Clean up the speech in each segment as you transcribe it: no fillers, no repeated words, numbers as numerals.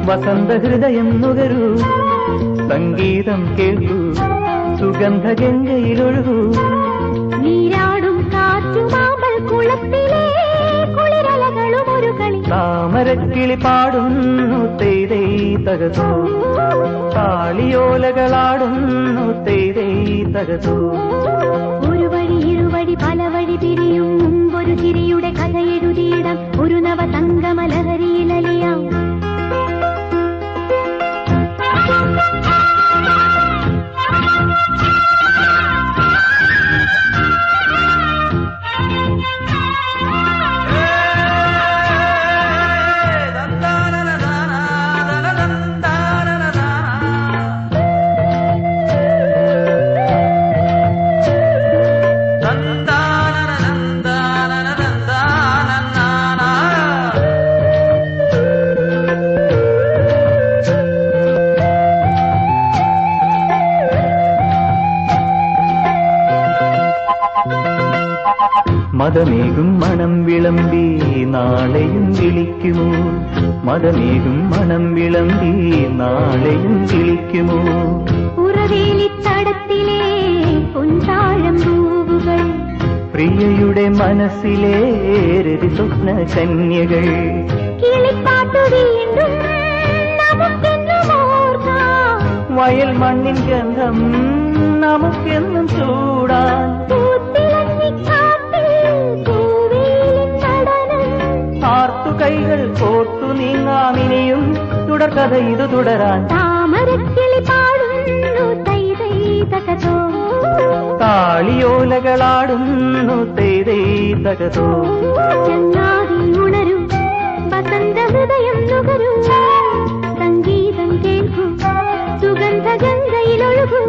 വസന്തഹൃദയം നുകരൂ, സംഗീതം കേൾക്കൂ, സുഗന്ധഗംഗയിലൊഴുകൂ. നീരാടും കാറ്റുമാമ്പൽ കുളത്തിലെ കുളിരലകളും ഒരു കളി. താമരക്കിളി പാടുന്നു തെയ്തൈ തകതോ, താളിയോലകളാടുന്നു തെയ്തൈ തകതോ. ഒരു വഴി ഇരുവഴി പല വഴി പിരിയും മുമ്പൊരു ചിരിയുടെ കഥ എഴുതിയിടം ഒരു നവ സംഗമലഹരിയിലലിയാം. മദമേകും മണം വിളമ്പി നാളെയും വിളിക്കുമോ, മദമേകും മണം വിളമ്പി നാളെയും വിളിക്കുമോ. ഉറവേലിത്തടത്തിലെ പൊൻതാഴം പൂവുകൾ, പ്രിയയുടെ മനസ്സിലെ രവി സ്വപ്ന കന്യകൾ. കിളിപ്പാട്ടു വീണ്ടും നമുക്കെന്നും ഓർക്കാം, വയൽ മണ്ണിൻ ഗന്ധം നമുക്കെന്നും ചൂടാൻ. കൈകൾ കോർത്തു നീങ്ങാമിനിയും തുടർക്കഥ ഇത് തുടരാൻ. താമരക്കിളി പാടുന്നു തൈതൈ തകതോ, താളിയോലകളാടുന്നു തെയ്തൈ തകതോ. ചങ്ങാതി ഉണരൂ, വസന്തഹൃദയം നുകരൂ, സംഗീതം കേൾക്കൂ, സുഗന്ധഗംഗയിലൊഴുകൂ.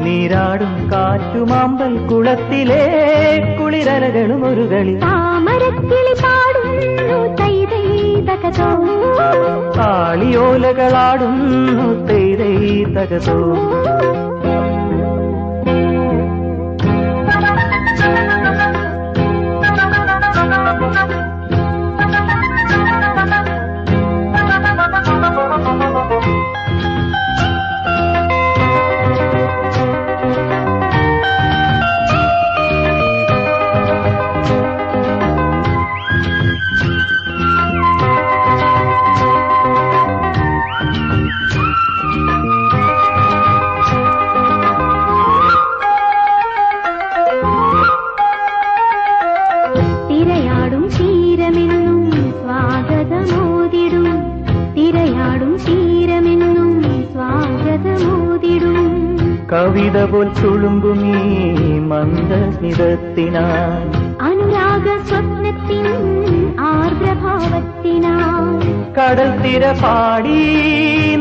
നീരാടും കാറ്റുമാമ്പൽ കുളത്തിലെ കുളിരലകളും ഒരു കളി. താമരക്കിളി പാടുന്നു തൈതൈ തകതോ, താളിയോലകളാടുന്നു തെയ്തൈ തകതോ. തിരയാടും തീരമെന്നും സ്വാഗതമോതിടും, തിരയാടും തീരമെന്നും സ്വാഗതമോതിടും. കവിത പോൽ തുളുമ്പുമീ മന്ദസ്മിതത്തിനാൽ, അനുരാഗ സ്വപ്നത്തിൻ ആർദ്രഭാവത്തിനാൽ. കടൽ തിര പാടി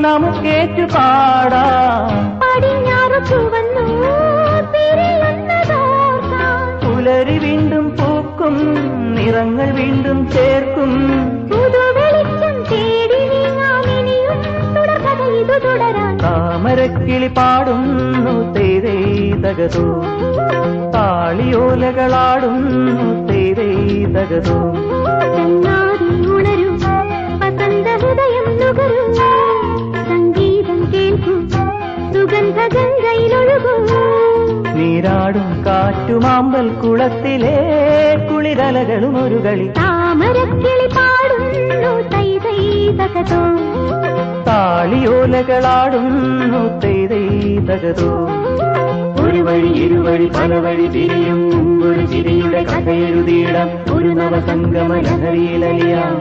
നമുക്കേറ്റു പാടാം. പടിഞ്ഞാറ് ചുവന്നു പിരിയുന്നതോർക്കാം, പുലരി വീണ്ടും പൂക്കും, നിറങ്ങൾ വീണ്ടും ചേർക്കും. പുതുവെളിച്ചം തേടി നീങ്ങാമിനിയും തുടർക്കഥ ഇത് തുടരാൻ. താമരക്കിളി പാടുന്നു തെയ്തൈ തകതോ, താളിയോലകളാടുന്നു തെയ്തൈ തകതോ. ചങ്ങാതി ഉണരൂ, വസന്തഹൃദയം നുകരൂ, സംഗീതം കേൾക്കൂ, സുഗന്ധഗംഗയിലൊഴുകൂ. നീരാടും കാറ്റുമാമ്പൽ കുളത്തിലെ കുളിരലകളും ഒരു കളി. താമരക്കിളി പാടുന്നു തൈതൈ തകതോ, താളിയോലകളാടുന്നു തെയ്തൈ തകതോ. ഒരു വഴി ഇരുവഴി പല വഴി തിരിയും മുമ്പൊരു ചിരിയുടെ കഥ എഴുതിയിടാം ഒരു നവസംഗമലഹരിയിലലിയാം.